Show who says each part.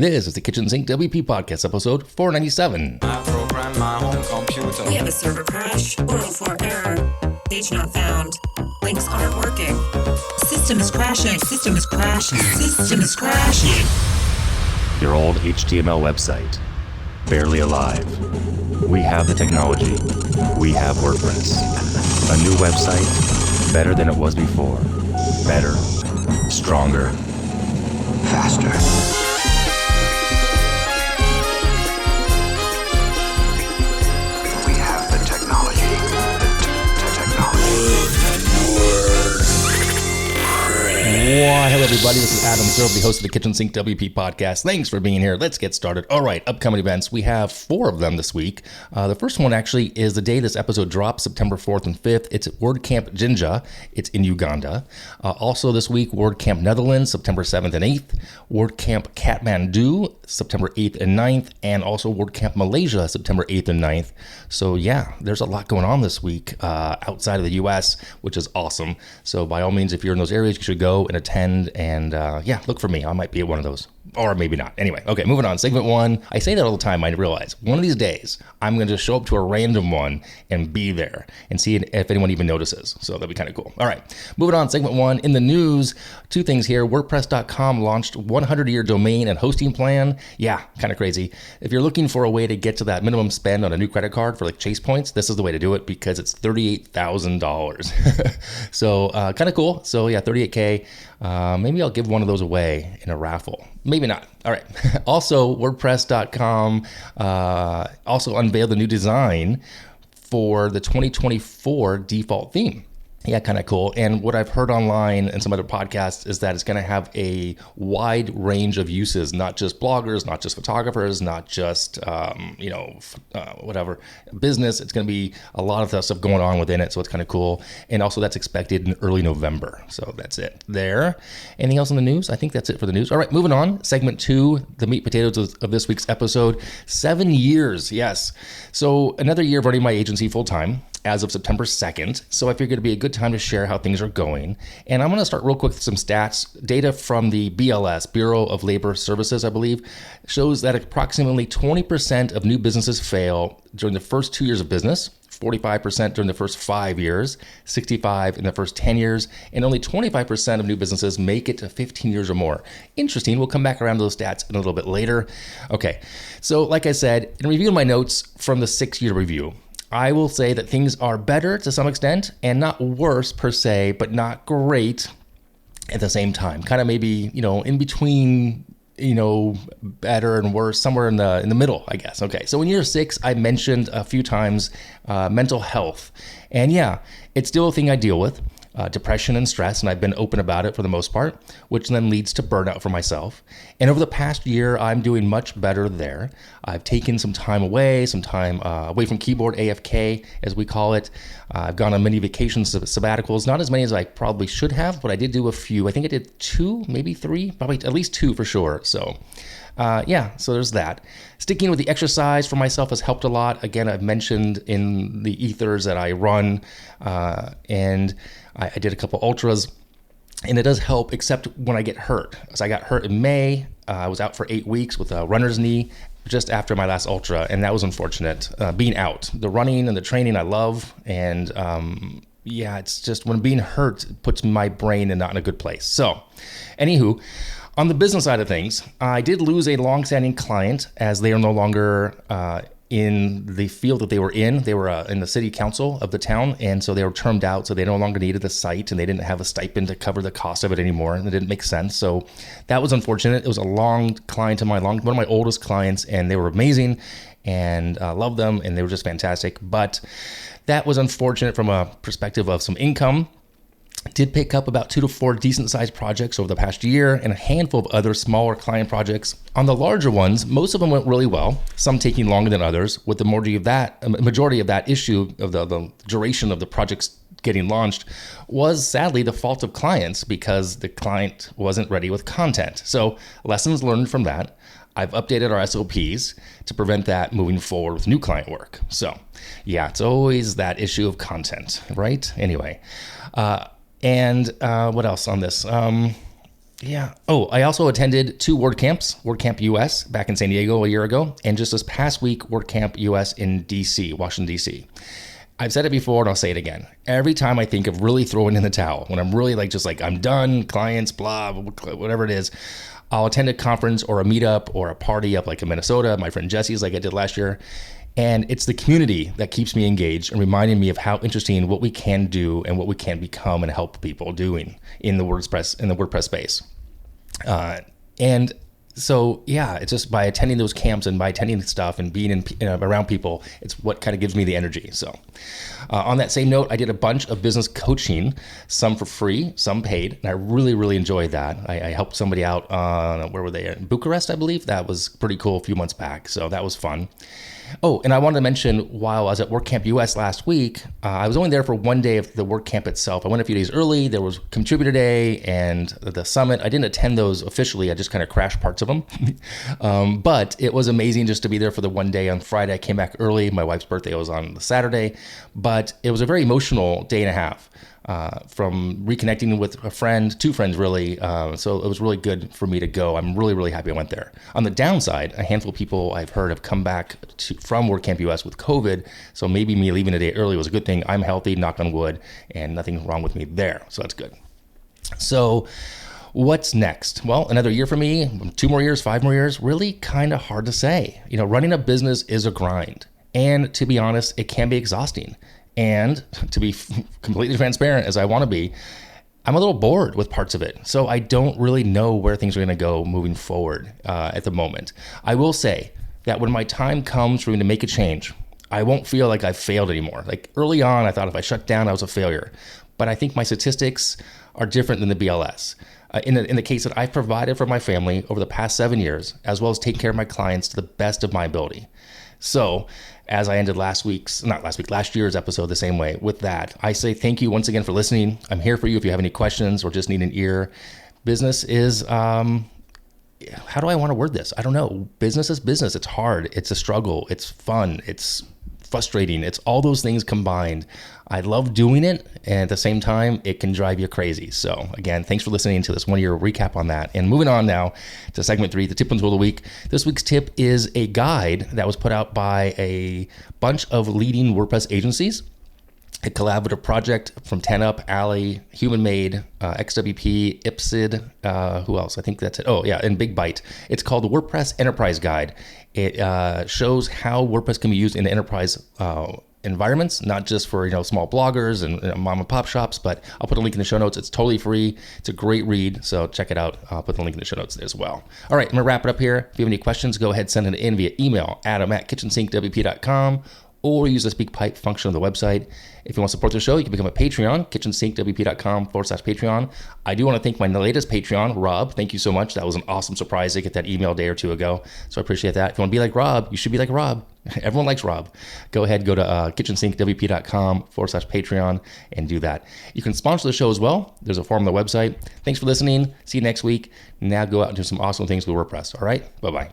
Speaker 1: This is the Kitchen Sink WP Podcast, episode 497.
Speaker 2: I program my home computer.
Speaker 3: We have a server crash, 404 error, page not found, links aren't working, system is crashing, system is crashing, system is crashing.
Speaker 1: Your old HTML website, barely alive. We have the technology. We have WordPress. A new website, better than it was before. Better, stronger, faster. Why, hello everybody, this is Adam Serb, the host of the Kitchen Sink WP podcast. Thanks for being here. Let's get started. All right, upcoming events. We have 4 of them this week. The first one actually is the day this episode drops, September 4th and 5th. It's at WordCamp Jinja. It's in Uganda. Also this week, WordCamp Netherlands, September 7th and 8th. WordCamp Kathmandu, September 8th and 9th. And also WordCamp Malaysia, September 8th and 9th. So yeah, there's a lot going on this week outside of the US, which is awesome. So by all means, if you're in those areas, you should go and attend, and look for me. I might be at one of those, or maybe not. Anyway, okay, moving on. Segment 1. I say that all the time. I realize one of these days I'm going to just show up to a random one and be there and see if anyone even notices. So that'd be kind of cool. All right, moving on. Segment 1. In the news, 2 things here. WordPress.com launched 100-year domain and hosting plan. Yeah, kind of crazy. If you're looking for a way to get to that minimum spend on a new credit card for like Chase points, this is the way to do it because it's $38,000. So kind of cool. So yeah, $38K. Maybe I'll give one of those away in a raffle. Maybe not. All right. Also, WordPress.com also unveiled a new design for the 2024 default theme. Yeah, kind of cool. And what I've heard online and some other podcasts is that it's going to have a wide range of uses, not just bloggers, not just photographers, not just, whatever, business. It's going to be a lot of stuff going on within it. So it's kind of cool. And also that's expected in early November. So that's it there. Anything else in the news? I think that's it for the news. All right, moving on. Segment 2, the meat potatoes of this week's episode. 7 years. Yes. So another year of running my agency full time as of September 2nd. So I figured it'd be a good time to share how things are going. And I'm going to start real quick with some stats. Data from the BLS, Bureau of Labor Services, I believe, shows that approximately 20% of new businesses fail during the first 2 years of business, 45% during the first 5 years, 65% in the first 10 years, and only 25% of new businesses make it to 15 years or more. Interesting. We'll come back around to those stats in a little bit later. Okay. So like I said, in reviewing my notes from the 6-year review, I will say that things are better to some extent and not worse per se, but not great at the same time. Kind of maybe, in between, better and worse, somewhere in the middle, I guess. Okay. So in year 6, I mentioned a few times mental health. And yeah, it's still a thing I deal with. Depression and stress, and I've been open about it for the most part, which then leads to burnout for myself. And over the past year, I'm doing much better there. I've taken some time away from keyboard, AFK, as we call it. I've gone on many vacations, sabbaticals, not as many as I probably should have, but I did do a few. I think I did 2, maybe 3, probably at least 2 for sure. So so there's that. Sticking with the exercise for myself has helped a lot. Again, I've mentioned in the ethers that I run, and I did a couple ultras, and it does help, except when I get hurt. So I got hurt in May. I was out for 8 weeks with a runner's knee just after my last ultra, and that was unfortunate, being out. The running and the training I love, and it's just when being hurt puts my brain not in a good place. So, anywho, on the business side of things, I did lose a long-standing client as they are no longer in the field that they were in. They were in the city council of the town, and so they were termed out, so they no longer needed the site, and they didn't have a stipend to cover the cost of it anymore, and it didn't make sense. So that was unfortunate. It was a long client of mine, one of my oldest clients, and they were amazing, and loved them, and they were just fantastic. But that was unfortunate from a perspective of some income. Did pick up about 2 to 4 decent-sized projects over the past year and a handful of other smaller client projects. On the larger ones, most of them went really well, some taking longer than others, with the majority of that issue of the duration of the projects getting launched was sadly the fault of clients because the client wasn't ready with content. So lessons learned from that. I've updated our SOPs to prevent that moving forward with new client work. So yeah, it's always that issue of content, right? Anyway, and what else on this? Yeah. Oh, I also attended 2 WordCamps, WordCamp US back in San Diego a year ago, and just this past week, WordCamp US in DC, Washington, DC. I've said it before and I'll say it again. Every time I think of really throwing in the towel, when I'm really I'm done, clients, blah, whatever it is, I'll attend a conference or a meetup or a party up like in Minnesota, my friend Jesse's like I did last year. And it's the community that keeps me engaged and reminding me of how interesting what we can do and what we can become and help people doing in the WordPress space. And so, yeah, it's just by attending those camps and by attending stuff and being around people, it's what kind of gives me the energy. So on that same note, I did a bunch of business coaching, some for free, some paid, and I really, really enjoyed that. I helped somebody out, where were they? In Bucharest, I believe. That was pretty cool a few months back. So that was fun. Oh, and I wanted to mention while I was at WordCamp US last week, I was only there for one day of the WordCamp itself. I went a few days early. There was Contributor Day and the summit. I didn't attend those officially. I just kind of crashed parts of them. But it was amazing just to be there for the one day on Friday. I came back early. My wife's birthday was on the Saturday. But it was a very emotional day and a half. From reconnecting with a friend, 2 friends really. So it was really good for me to go. I'm really, really happy I went there. On the downside, a handful of people I've heard have come back from WordCamp US with COVID. So maybe me leaving a day early was a good thing. I'm healthy, knock on wood, and nothing wrong with me there. So that's good. So what's next? Well, another year for me, 2 more years, 5 more years, really kind of hard to say. Running a business is a grind. And to be honest, it can be exhausting. And to be completely transparent as I want to be, I'm a little bored with parts of it. So I don't really know where things are going to go moving forward at the moment. I will say that when my time comes for me to make a change, I won't feel like I've failed anymore. Like early on, I thought if I shut down, I was a failure. But I think my statistics are different than the BLS. In the case that I've provided for my family over the past 7 years, as well as taking care of my clients to the best of my ability. So as I ended last year's episode the same way with that, I say thank you once again for listening. I'm here for you if you have any questions or just need an ear. Business is, how do I want to word this? I don't know. Business is business. It's hard. It's a struggle. It's fun. It's frustrating. It's all those things combined. I love doing it, and at the same time, it can drive you crazy. So again, thanks for listening to this 1 year recap on that. And moving on now to segment 3, the tip and tool of the week. This week's tip is a guide that was put out by a bunch of leading WordPress agencies. A collaborative project from 10up, Alley, Human Made, XWP, Ipsid, who else? I think that's it. Oh yeah, and Big Byte. It's called the WordPress Enterprise Guide. It shows how WordPress can be used in the enterprise environments, not just for small bloggers and mom and pop shops, but I'll put a link in the show notes. It's totally free. It's a great read, so check it out. I'll put the link in the show notes as well. All right, I'm gonna wrap it up here. If you have any questions, go ahead, send it in via email, adam@kitchensinkwp.com, or use the speak pipe function of the website. If you want to support the show, you can become a Patreon, kitchensinkwp.com/Patreon. I do want to thank my latest Patreon, Rob. Thank you so much. That was an awesome surprise to get that email a day or 2 ago. So I appreciate that. If you want to be like Rob, you should be like Rob. Everyone likes Rob. Go ahead, go to kitchensinkwp.com/Patreon and do that. You can sponsor the show as well. There's a form on the website. Thanks for listening. See you next week. Now go out and do some awesome things with WordPress. All right? Bye-bye.